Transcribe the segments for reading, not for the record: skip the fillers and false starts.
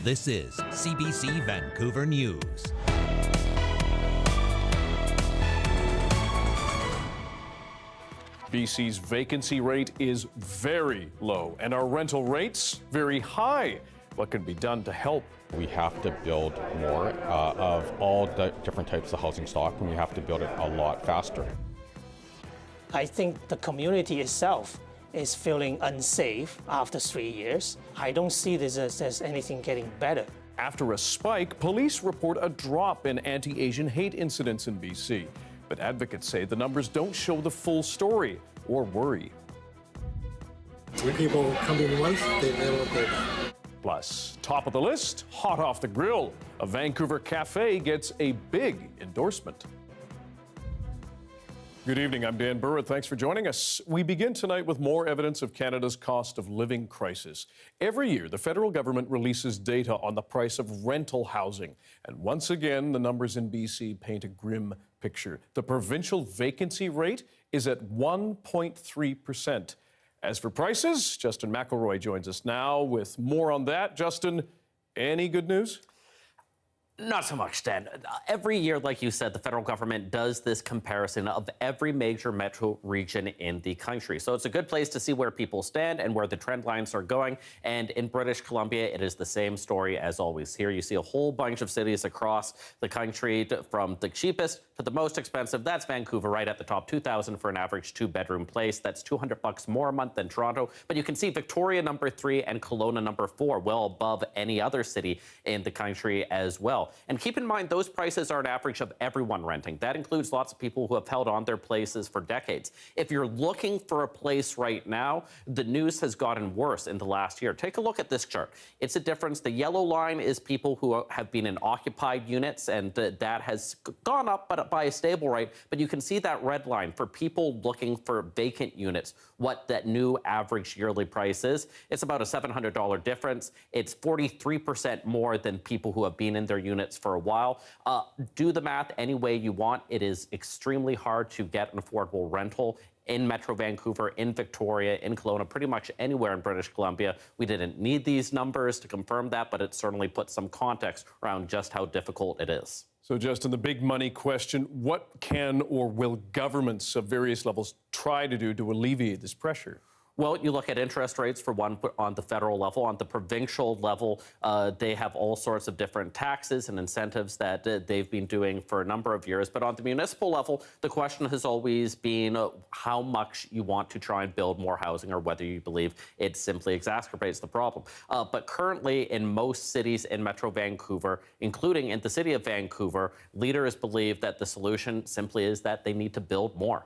This is CBC Vancouver News. BC's vacancy rate is very low, and our rental rates very high. What can be done to help? We have to build more of all different types of housing stock, and we have to build it a lot faster. I think the community itself is feeling unsafe after 3 years. I don't see this as anything getting better. After a spike, police report a drop in anti-Asian hate incidents in BC. But advocates say the numbers don't show the full story or worry. When people come in once, they never go back. Plus, top of the list, hot off the grill, a Vancouver cafe gets a big endorsement. Good evening, I'm Dan Burritt. Thanks for joining us. We begin tonight with more evidence of Canada's cost of living crisis. Every year, the federal government releases data on the price of rental housing. And once again, the numbers in BC paint a grim picture. The provincial vacancy rate is at 1.3%. As for prices, Justin McElroy joins us now with more on that. Justin, any good news? Not so much, Dan. Every year, like you said, the federal government does this comparison of every major metro region in the country. So it's a good place to see where people stand and where the trend lines are going. And in British Columbia, it is the same story as always. Here you see a whole bunch of cities across the country, from the cheapest to the most expensive. That's Vancouver right at the top, $2,000 for an average two-bedroom place. That's $200 more a month than Toronto. But you can see Victoria number 3 and Kelowna number 4, well above any other city in the country as well. And keep in mind, those prices are an average of everyone renting. That includes lots of people who have held on their places for decades. If you're looking for a place right now, the news has gotten worse in the last year. Take a look at this chart. It's a difference. The yellow line is people who have been in occupied units, and that has gone up, but by a stable rate. But you can see that red line for people looking for vacant units, what that new average yearly price is. It's about a $700 difference. It's 43% more than people who have been in their units for a while. Do the math any way you want. It is extremely hard to get an affordable rental in Metro Vancouver, in Victoria, in Kelowna, pretty much anywhere in British Columbia. We didn't need these numbers to confirm that, but it certainly puts some context around just how difficult it is. So, Justin, the big money question, what can or will governments of various levels try to do to alleviate this pressure? Well, you look at interest rates for one on the federal level. On the provincial level, they have all sorts of different taxes and incentives that they've been doing for a number of years. But on the municipal level, the question has always been how much you want to try and build more housing, or whether you believe it simply exacerbates the problem. But currently, in most cities in Metro Vancouver, including in the city of Vancouver, leaders believe that the solution simply is that they need to build more.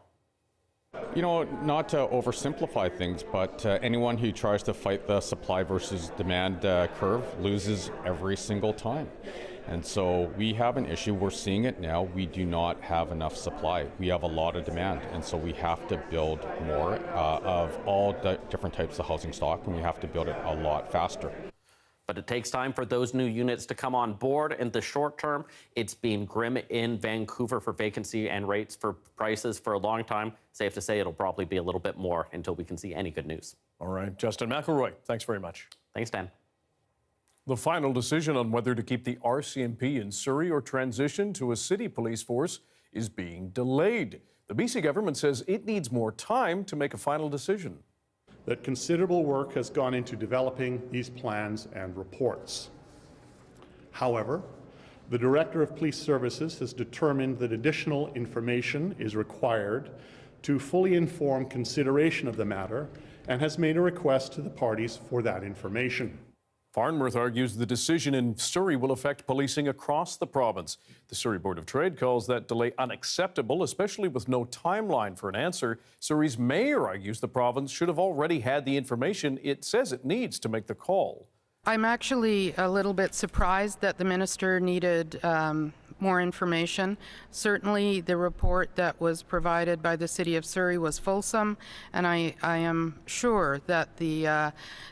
You know, not to oversimplify things, but anyone who tries to fight the supply versus demand curve loses every single time. And so we have an issue. We're seeing it now. We do not have enough supply. We have a lot of demand. And so we have to build more of all different types of housing stock, and we have to build it a lot faster. But it takes time for those new units to come on board. In the short term, it's been grim in Vancouver for vacancy and rates for prices for a long time. Safe to say it'll probably be a little bit more until we can see any good news. All right, Justin McElroy, thanks very much. Thanks, Dan. The final decision on whether to keep the RCMP in Surrey or transition to a city police force is being delayed. The BC government says it needs more time to make a final decision. That considerable work has gone into developing these plans and reports. However, the Director of Police Services has determined that additional information is required to fully inform consideration of the matter, and has made a request to the parties for that information. Farnworth argues the decision in Surrey will affect policing across the province. The Surrey Board of Trade calls that delay unacceptable, especially with no timeline for an answer. Surrey's mayor argues the province should have already had the information it says it needs to make the call. I'm actually a little bit surprised that the minister needed more information. Certainly the report that was provided by the City of Surrey was fulsome, and I am sure that the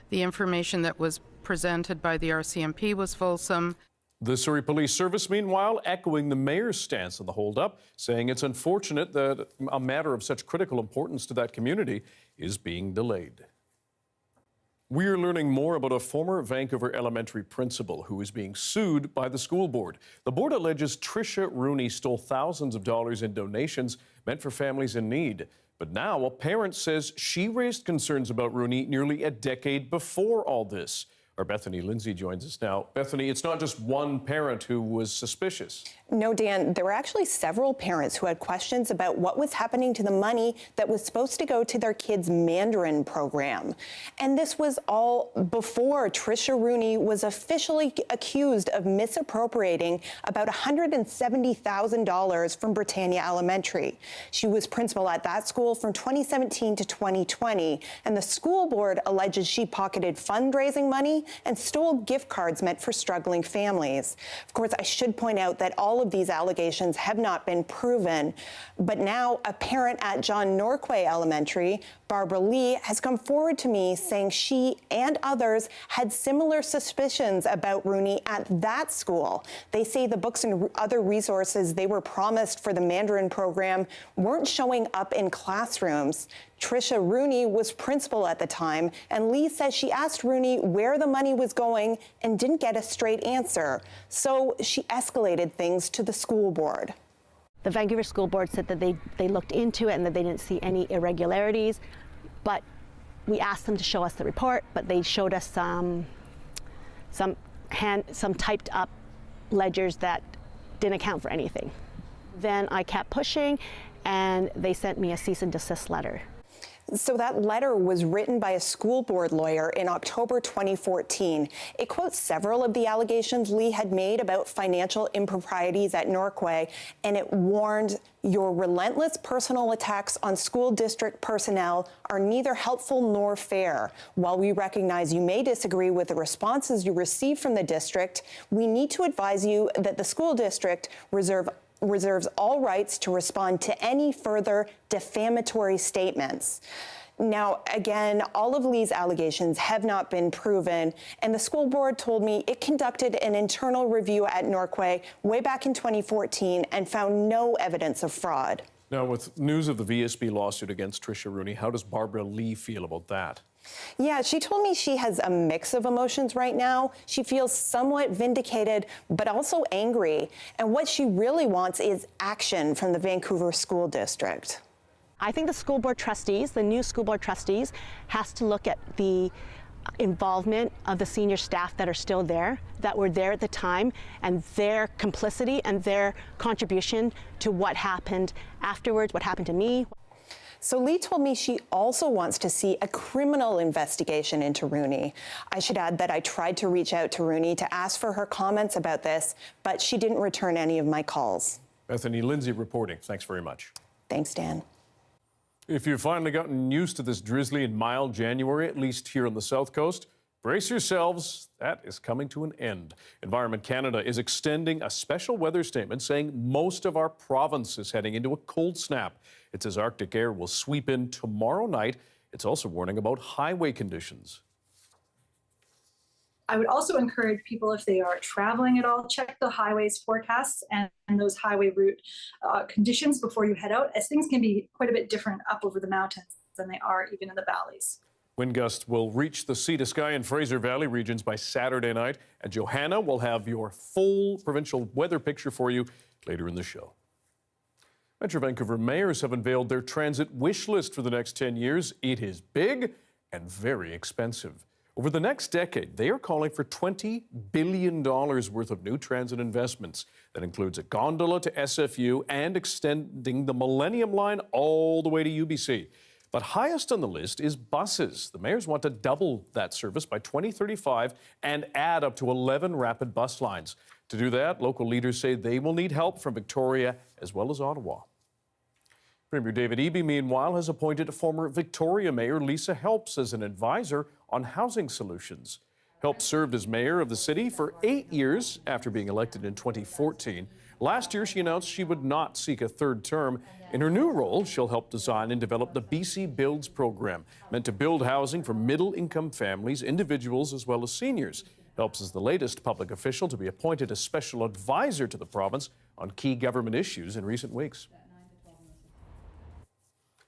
information that was presented by the RCMP was fulsome. The Surrey Police Service, meanwhile, echoing the mayor's stance on the holdup, saying it's unfortunate that a matter of such critical importance to that community is being delayed. We're learning more about a former Vancouver elementary principal who is being sued by the school board. The board alleges Trisha Rooney stole thousands of dollars in donations meant for families in need. But now a parent says she raised concerns about Rooney nearly a decade before all this. Our Bethany Lindsay joins us now. Bethany, it's not just one parent who was suspicious. No, Dan, there were actually several parents who had questions about what was happening to the money that was supposed to go to their kids' Mandarin program. And this was all before Trisha Rooney was officially accused of misappropriating about $170,000 from Britannia Elementary. She was principal at that school from 2017 to 2020, and the school board alleges she pocketed fundraising money and stole gift cards meant for struggling families. Of course, I should point out that all of these allegations have not been proven, but now a parent at John Norquay Elementary, Barbara Lee, has come forward to me saying she and others had similar suspicions about Rooney at that school. They say the books and other resources they were promised for the Mandarin program weren't showing up in classrooms. Trisha Rooney was principal at the time, and Lee says she asked Rooney where the money was going and didn't get a straight answer. So she escalated things to the school board. The Vancouver School Board said that they looked into it and that they didn't see any irregularities, but we asked them to show us the report, but they showed us some typed up ledgers that didn't account for anything. Then I kept pushing, and they sent me a cease and desist letter. So that letter was written by a school board lawyer in October 2014. It quotes several of the allegations Lee had made about financial improprieties at Norquay, and it warned, your relentless personal attacks on school district personnel are neither helpful nor fair. While we recognize you may disagree with the responses you receive from the district, we need to advise you that the school district reserves all rights to respond to any further defamatory statements. Now, again, all of Lee's allegations have not been proven, and the school board told me it conducted an internal review at Norquay way back in 2014 and found no evidence of fraud. Now, with news of the VSB lawsuit against Trisha Rooney, how does Barbara Lee feel about that? Yeah, she told me she has a mix of emotions right now. She feels somewhat vindicated, but also angry. And what she really wants is action from the Vancouver School District. I think the school board trustees, the new school board trustees, has to look at the involvement of the senior staff that are still there, that were there at the time, and their complicity and their contribution to what happened afterwards, what happened to me. So Lee told me she also wants to see a criminal investigation into Rooney. I should add that I tried to reach out to Rooney to ask for her comments about this, but she didn't return any of my calls. Bethany Lindsay reporting. Thanks very much. Thanks, Dan. If you've finally gotten used to this drizzly and mild January, at least here on the South Coast, brace yourselves, that is coming to an end. Environment Canada is extending a special weather statement saying most of our province is heading into a cold snap. It says Arctic air will sweep in tomorrow night. It's also warning about highway conditions. I would also encourage people, if they are traveling at all, check the highways forecasts and those highway route conditions before you head out, as things can be quite a bit different up over the mountains than they are even in the valleys. Wind gusts will reach the sea to sky and Fraser Valley regions by Saturday night, and Johanna will have your full provincial weather picture for you later in the show. Metro Vancouver mayors have unveiled their transit wish list for the next 10 years. It is big and very expensive. Over the next decade, they are calling for $20 billion worth of new transit investments. That includes a gondola to SFU and extending the Millennium Line all the way to UBC. But highest on the list is buses. The mayors want to double that service by 2035 and add up to 11 rapid bus lines. To do that, local leaders say they will need help from Victoria as well as Ottawa. Premier David Eby, meanwhile, has appointed former Victoria Mayor Lisa Helps as an advisor on housing solutions. Helps served as mayor of the city for 8 years after being elected in 2014. Last year, she announced she would not seek a third term. In her new role, she'll help design and develop the BC Builds program, meant to build housing for middle-income families, individuals, as well as seniors. Helps is the latest public official to be appointed as special advisor to the province on key government issues in recent weeks.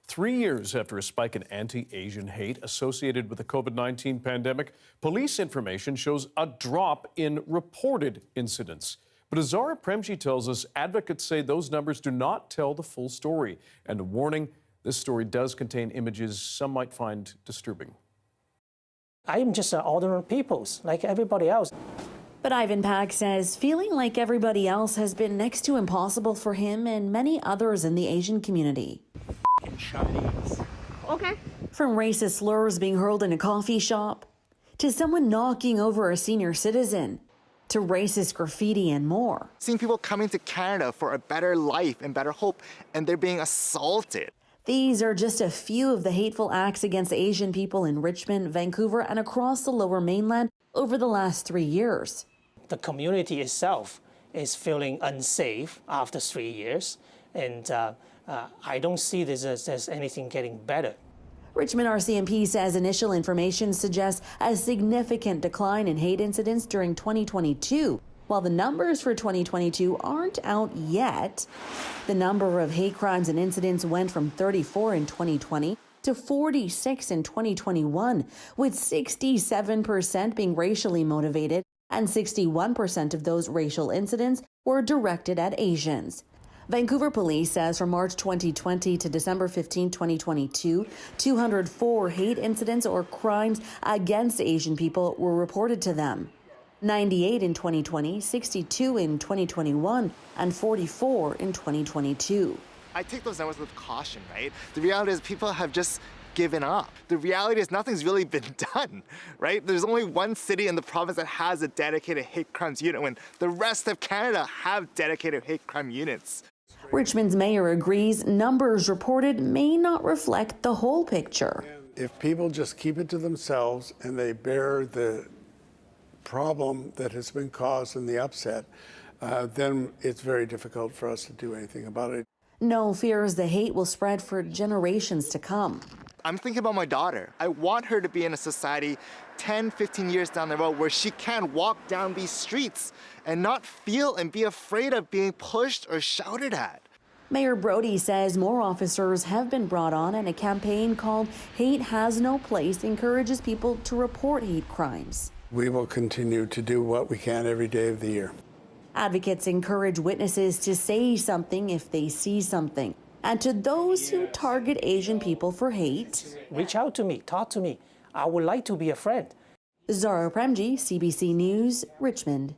3 years after a spike in anti-Asian hate associated with the COVID-19 pandemic, police information shows a drop in reported incidents. But as Zara Premji tells us, advocates say those numbers do not tell the full story. And a warning, this story does contain images some might find disturbing. I am just an ordinary people, like everybody else. But Ivan Pak says feeling like everybody else has been next to impossible for him and many others in the Asian community. Chinese. Okay. From racist slurs being hurled in a coffee shop, to someone knocking over a senior citizen, to racist graffiti and more. Seeing people coming to Canada for a better life and better hope, and they're being assaulted. These are just a few of the hateful acts against Asian people in Richmond, Vancouver, and across the Lower Mainland over the last 3 years. The community itself is feeling unsafe after 3 years, and I don't see this as anything getting better. Richmond RCMP says initial information suggests a significant decline in hate incidents during 2022. While the numbers for 2022 aren't out yet, the number of hate crimes and incidents went from 34 in 2020 to 46 in 2021, with 67% being racially motivated, and 61% of those racial incidents were directed at Asians. Vancouver Police says from March 2020 to December 15, 2022, 204 hate incidents or crimes against Asian people were reported to them. 98 in 2020, 62 in 2021, and 44 in 2022. I take those numbers with caution, right? The reality is people have just given up. The reality is nothing's really been done, right? There's only one city in the province that has a dedicated hate crimes unit when the rest of Canada have dedicated hate crime units. Richmond's mayor agrees numbers reported may not reflect the whole picture. If people just keep it to themselves and they bear the problem that has been caused in the upset, then it's very difficult for us to do anything about it. No fears the hate will spread for generations to come. I'm thinking about my daughter. I want her to be in a society 10, 15 years down the road where she can walk down these streets and not feel and be afraid of being pushed or shouted at. Mayor Brody says more officers have been brought on, and a campaign called Hate Has No Place encourages people to report hate crimes. We will continue to do what we can every day of the year. Advocates encourage witnesses to say something if they see something. And to those who target Asian people for hate, reach out to me, talk to me. I would like to be a friend. Zara Premji, CBC News, Richmond.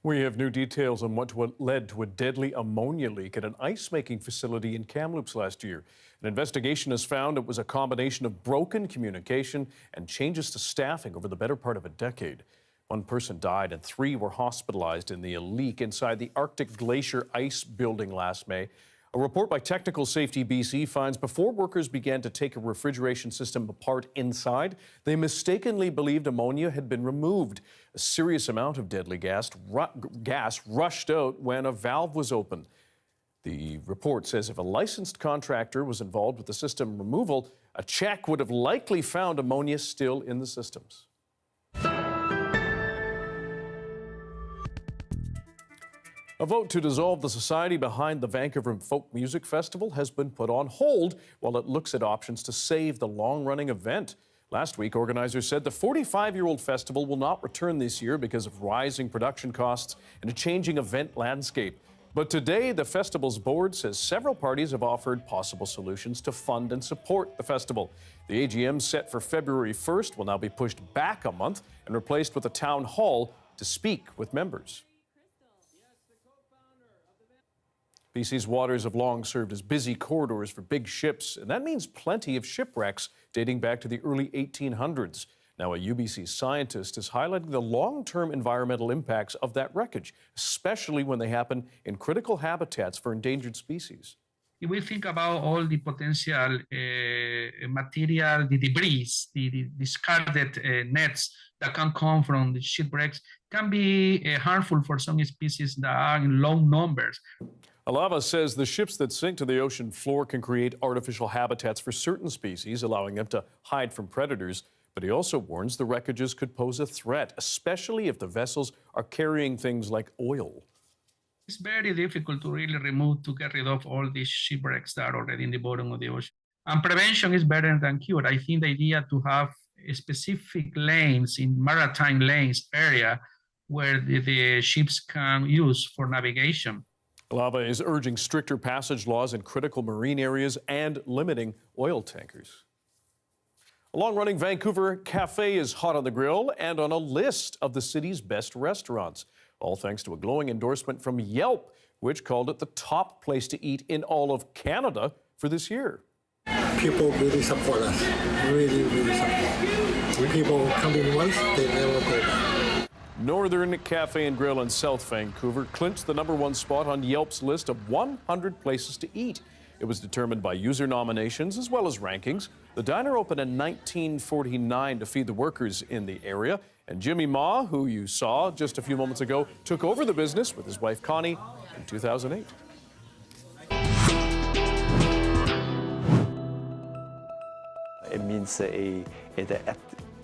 We have new details on what led to a deadly ammonia leak at an ice-making facility in Kamloops last year. An investigation has found it was a combination of broken communication and changes to staffing over the better part of a decade. One person died and 3 were hospitalized in the leak inside the Arctic Glacier ice building last May. A report by Technical Safety BC finds before workers began to take a refrigeration system apart inside, they mistakenly believed ammonia had been removed. A serious amount of deadly gas rushed out when a valve was opened. The report says if a licensed contractor was involved with the system removal, a check would have likely found ammonia still in the systems. A vote to dissolve the society behind the Vancouver Folk Music Festival has been put on hold while it looks at options to save the long-running event. Last week, organizers said the 45-year-old festival will not return this year because of rising production costs and a changing event landscape. But today, the festival's board says several parties have offered possible solutions to fund and support the festival. The AGM set for February 1st will now be pushed back a month and replaced with a town hall to speak with members. BC's waters have long served as busy corridors for big ships, and that means plenty of shipwrecks dating back to the early 1800s. Now, a UBC scientist is highlighting the long-term environmental impacts of that wreckage, especially when they happen in critical habitats for endangered species. If we think about all the potential material, the debris, the discarded nets that can come from the shipwrecks can be harmful for some species that are in low numbers. Alava says the ships that sink to the ocean floor can create artificial habitats for certain species, allowing them to hide from predators. But he also warns the wreckages could pose a threat, especially if the vessels are carrying things like oil. It's very difficult to really get rid of all these shipwrecks that are already in the bottom of the ocean. And prevention is better than cure. I think the idea to have specific lanes in maritime lanes area where the ships can use for navigation. Lava is urging stricter passage laws in critical marine areas and limiting oil tankers. A long-running Vancouver cafe is hot on the grill and on a list of the city's best restaurants, all thanks to a glowing endorsement from Yelp, which called it the top place to eat in all of Canada for this year. People really support us, really support. When people come in once, they never go back. Northern Cafe and Grill in South Vancouver clinched the #1 spot on Yelp's list of 100 places to eat. It was determined by user nominations as well as rankings. The diner opened in 1949 to feed the workers in the area, and Jimmy Ma, who you saw just a few moments ago, took over the business with his wife Connie in 2008. It means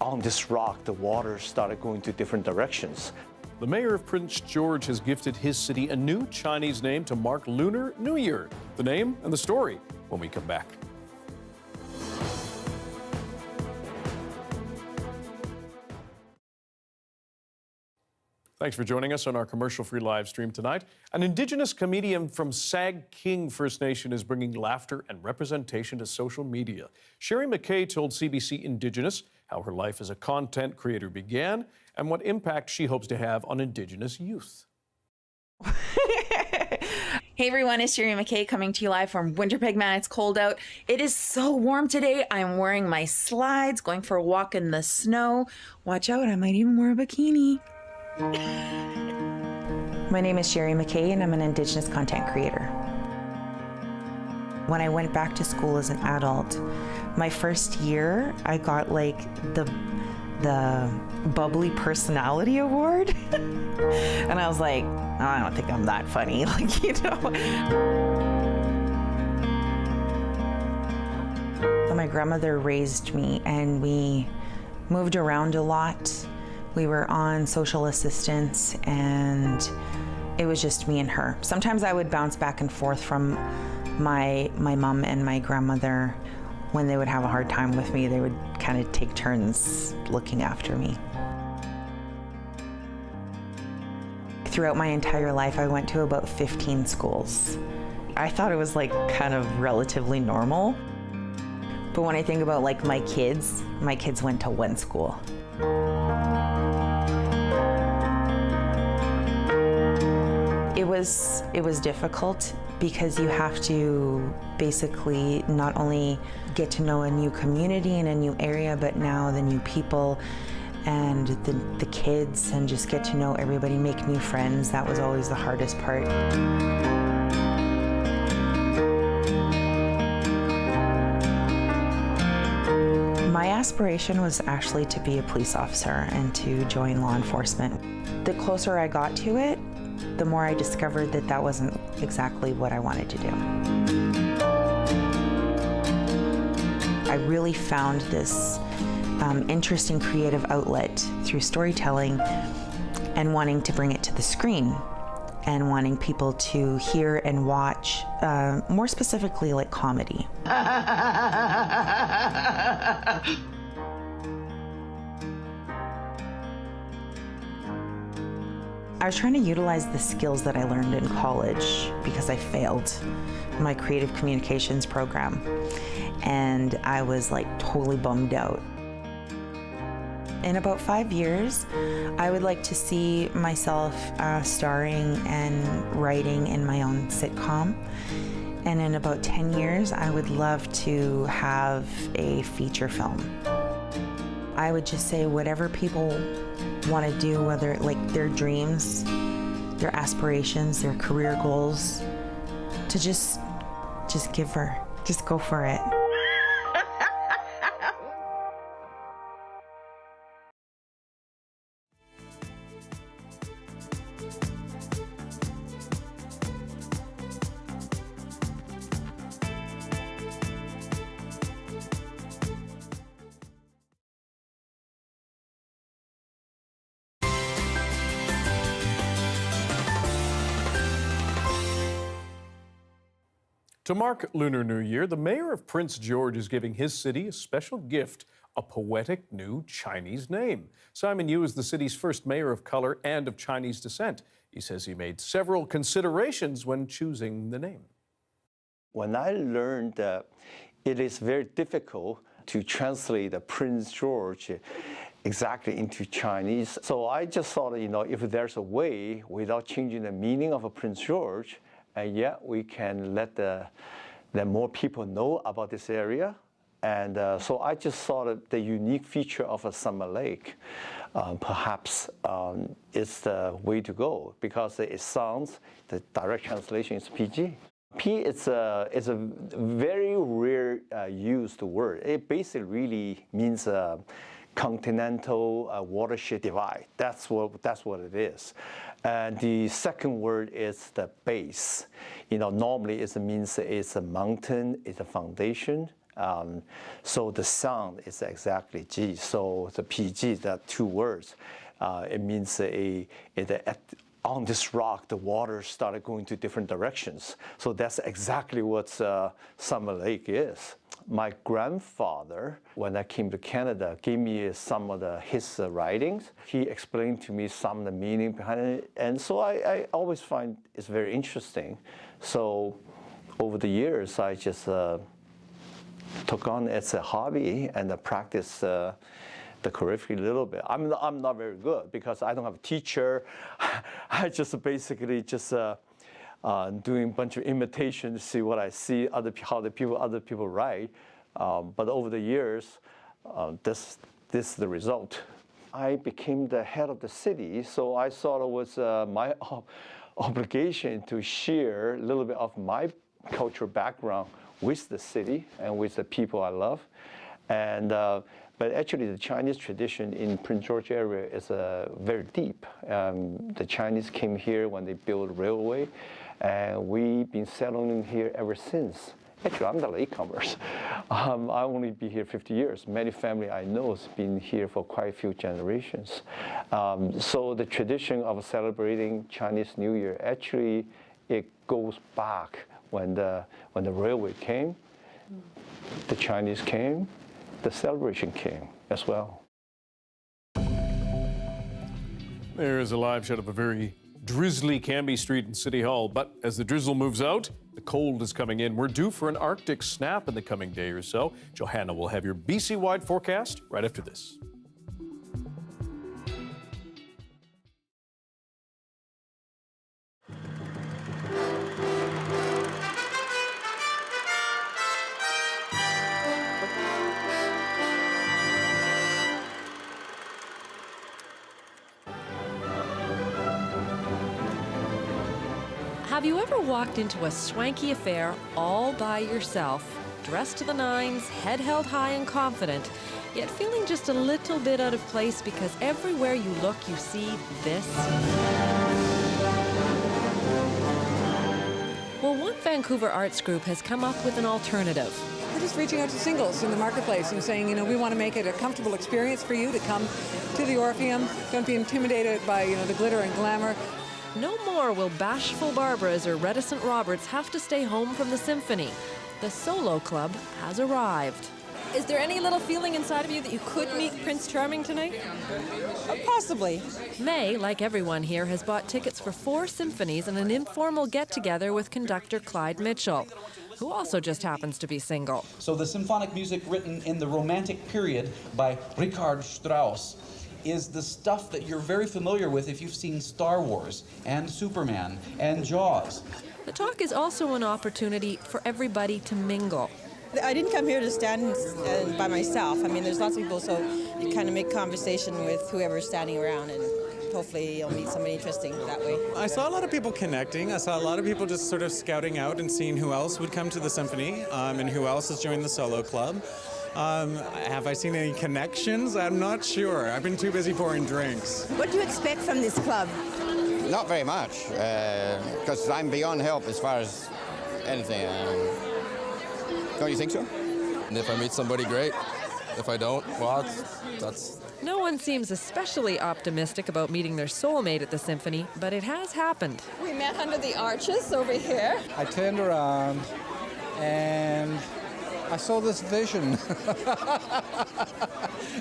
on this rock, the water started going to different directions. The mayor of Prince George has gifted his city a new Chinese name to mark Lunar New Year. The name and the story when we come back. Thanks for joining us on our commercial-free live stream tonight. An Indigenous comedian from Sag King First Nation is bringing laughter and representation to social media. Sherry McKay told CBC Indigenous how her life as a content creator began and what impact she hopes to have on Indigenous youth. Hey everyone, it's Sherry McKay coming to you live from Winterpeg, Man. It's cold out. It is so warm today. I'm wearing my slides, going for a walk in the snow. Watch out, I might even wear a bikini. My name is Sherry McKay and I'm an Indigenous content creator. When I went back to school as an adult, my first year I got like the bubbly personality award. And I was like, oh, I don't think I'm that funny, like, you know. So my grandmother raised me and we moved around a lot. We were on social assistance and it was just me and her. Sometimes I would bounce back and forth from my mom and my grandmother. When they would have a hard time with me, they would kind of take turns looking after me. Throughout my entire life, I went to about 15 schools. I thought it was like kind of relatively normal. But when I think about like my kids went to one school. It was difficult because you have to basically not only get to know a new community and a new area, but now the new people and the kids, and just get to know everybody, make new friends. That was always the hardest part. My aspiration was actually to be a police officer and to join law enforcement. The closer I got to it, the more I discovered that that wasn't exactly what I wanted to do. I really found this interesting creative outlet through storytelling and wanting to bring it to the screen and wanting people to hear and watch, more specifically like comedy. I was trying to utilize the skills that I learned in college because I failed my creative communications program. And I was like totally bummed out. In about 5 years, I would like to see myself starring and writing in my own sitcom. And in about 10 years, I would love to have a feature film. I would just say whatever people want to do, whether like their dreams, their aspirations, their career goals, to just go for it. To mark Lunar New Year, the mayor of Prince George is giving his city a special gift, a poetic new Chinese name. Simon Yu is the city's first mayor of color and of Chinese descent. He says he made several considerations when choosing the name. When I learned that it is very difficult to translate the Prince George exactly into Chinese, so I just thought, if there's a way without changing the meaning of a Prince George, and yet we can let more people know about this area. And so I just thought that the unique feature of a summer lake perhaps is the way to go, because it sounds, the direct translation is PG. P is a very rare used word. It basically really means continental watershed divide. That's what it is. And the second word is the base. Normally it means it's a mountain, it's a foundation. So the sound is exactly G. So the PG, that two words, it means on this rock, the water started going to different directions. So that's exactly what Summer Lake is. My grandfather, when I came to Canada, gave me some of his writings. He explained to me some of the meaning behind it. And so I always find it's very interesting. So over the years, I just took on as a hobby and practice the calligraphy a little bit. I'm not very good because I don't have a teacher. I just basically doing a bunch of imitations to see what I see, other people write. But over the years, this is the result. I became the head of the city, so I thought it was my obligation to share a little bit of my cultural background with the city and with the people I love. And but actually, the Chinese tradition in Prince George area is very deep. The Chinese came here when they built railway, and we've been settling here ever since. Actually, I'm the latecomers. I only been here 50 years. Many family I know has been here for quite a few generations. So the tradition of celebrating Chinese New Year, actually, it goes back when the railway came, the Chinese came, the celebration came as well. There is a live shot of a very drizzly Cambie Street in City Hall, but as the drizzle moves out, the cold is coming in. We're due for an Arctic snap in the coming day or so. Johanna will have your BC-wide forecast right after this. Have you ever walked into a swanky affair all by yourself, dressed to the nines, head held high and confident, yet feeling just a little bit out of place because everywhere you look you see this? Well, one Vancouver arts group has come up with an alternative. We're just reaching out to singles in the marketplace and saying, we want to make it a comfortable experience for you to come to the Orpheum. Don't be intimidated by, the glitter and glamour. No more will bashful Barbaras or reticent Roberts have to stay home from the Symphony. The Solo Club has arrived. Is there any little feeling inside of you that you could meet Prince Charming tonight? Possibly. May, like everyone here, has bought tickets for 4 symphonies and an informal get-together with conductor Clyde Mitchell, who also just happens to be single. So the symphonic music written in the Romantic period by Richard Strauss is the stuff that you're very familiar with if you've seen Star Wars and Superman and Jaws. The talk is also an opportunity for everybody to mingle. I didn't come here to stand by myself. There's lots of people, so you kind of make conversation with whoever's standing around, and hopefully you'll meet somebody interesting that way. I saw a lot of people connecting. I saw a lot of people just sort of scouting out and seeing who else would come to the Symphony and who else has joined the Solo Club. Have I seen any connections? I'm not sure. I've been too busy pouring drinks. What do you expect from this club? Not very much, because I'm beyond help as far as anything. Don't you think so? And if I meet somebody, great. If I don't, well, that's... No one seems especially optimistic about meeting their soulmate at the Symphony, but it has happened. We met under the arches over here. I turned around and I saw this vision.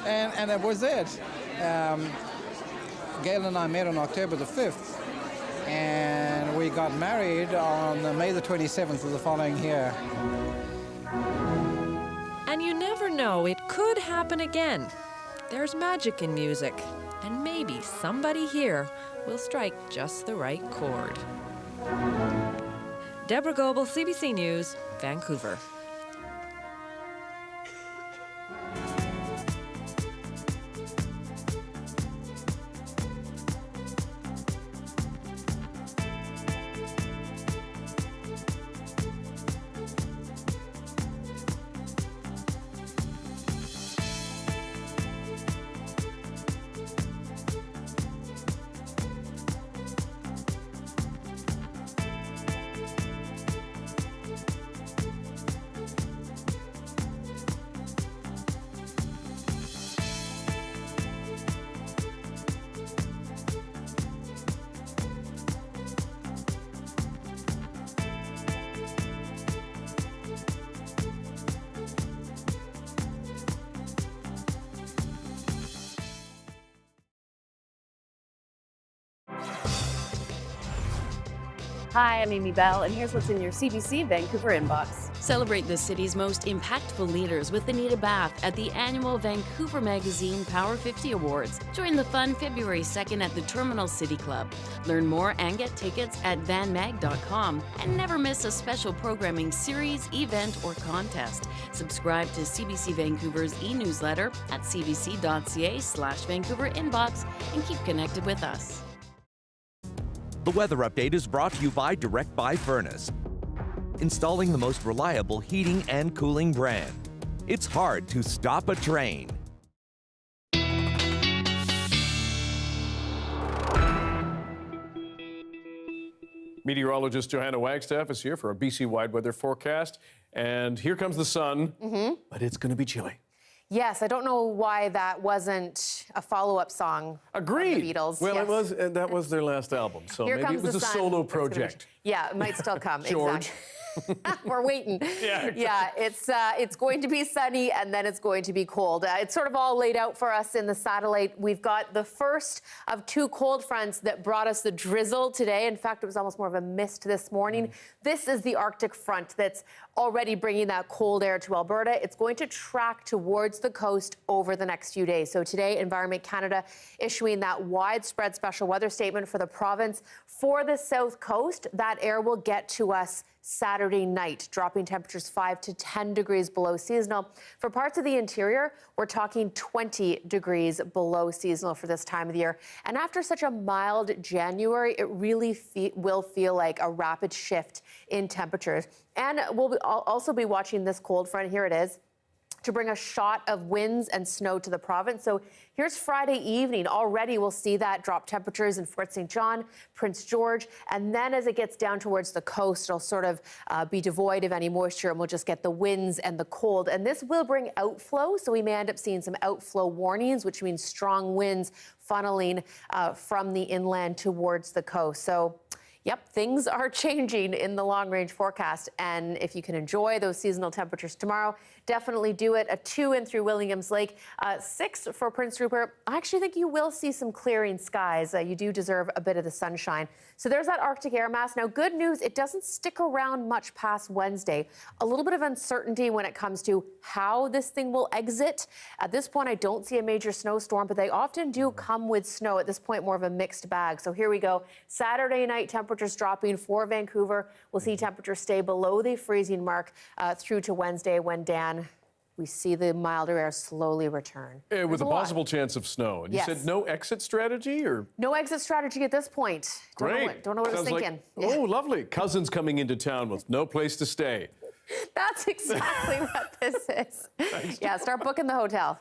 and it was it. Gail and I met on October the 5th, and we got married on May the 27th of the following year. And you never know, it could happen again. There's magic in music, and maybe somebody here will strike just the right chord. Deborah Goebel, CBC News, Vancouver. Hi, I'm Amy Bell, and here's what's in your CBC Vancouver inbox. Celebrate the city's most impactful leaders with Anita Bath at the annual Vancouver Magazine Power 50 Awards. Join the fun February 2nd at the Terminal City Club. Learn more and get tickets at vanmag.com. And never miss a special programming series, event, or contest. Subscribe to CBC Vancouver's e-newsletter at cbc.ca/Vancouver inbox and keep connected with us. The weather update is brought to you by Direct Buy Furnace, installing the most reliable heating and cooling brand. It's hard to stop a train. Meteorologist Johanna Wagstaffe is here for a BC-wide weather forecast. And here comes the sun, but it's going to be chilly. Yes, I don't know why that wasn't a follow-up song. Agreed. Of the Beatles. Well, yes. it was, and that was their last album, so Here maybe it was a sun. solo project. Yeah, it might still come. George. Exactly. We're waiting. Yeah, exactly. Yeah, it's going to be sunny and then it's going to be cold. It's sort of all laid out for us in the satellite. We've got the first of two cold fronts that brought us the drizzle today. In fact, it was almost more of a mist this morning. This is the Arctic front that's already bringing that cold air to Alberta. It's going to track towards the coast over the next few days. So today, Environment Canada issuing that widespread special weather statement for the province. For the south coast, that air will get to us Saturday night, dropping temperatures 5 to 10 degrees below seasonal. For parts of the interior, we're talking 20 degrees below seasonal for this time of the year. And after such a mild January, it really will feel like a rapid shift in temperatures. And we'll also be watching this cold front. Here it is, to bring a shot of winds and snow to the province. So here's Friday evening. Already we'll see that drop temperatures in Fort St. John, Prince George, and then as it gets down towards the coast, it'll sort of be devoid of any moisture, and we'll just get the winds and the cold. And this will bring outflow, so we may end up seeing some outflow warnings, which means strong winds funneling from the inland towards the coast. So yep, things are changing in the long-range forecast, and if you can enjoy those seasonal temperatures tomorrow, definitely do it. A 2 in through Williams Lake, 6 for Prince Rupert. I actually think you will see some clearing skies. You do deserve a bit of the sunshine. So there's that Arctic air mass. Now, good news, it doesn't stick around much past Wednesday. A little bit of uncertainty when it comes to how this thing will exit. At this point, I don't see a major snowstorm, but they often do come with snow. At this point, more of a mixed bag. So here we go. Saturday night, temperatures dropping for Vancouver. We'll see temperatures stay below the freezing mark through to Wednesday when, Dan, we see the milder air slowly return. With a possible chance of snow. And you said no exit strategy, or? No exit strategy at this point. Great. Don't know what I was Sounds thinking. like, oh, lovely. Cousins coming into town with no place to stay. That's exactly what this is. Yeah, start booking the hotel.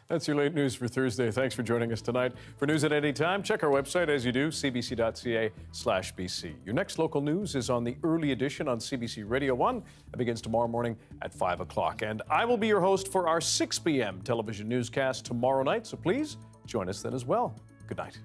That's your late news for Thursday. Thanks for joining us tonight. For news at any time, check our website as you do, cbc.ca/BC. Your next local news is on the early edition on CBC Radio 1. It begins tomorrow morning at 5 o'clock. And I will be your host for our 6 p.m. television newscast tomorrow night, so please join us then as well. Good night.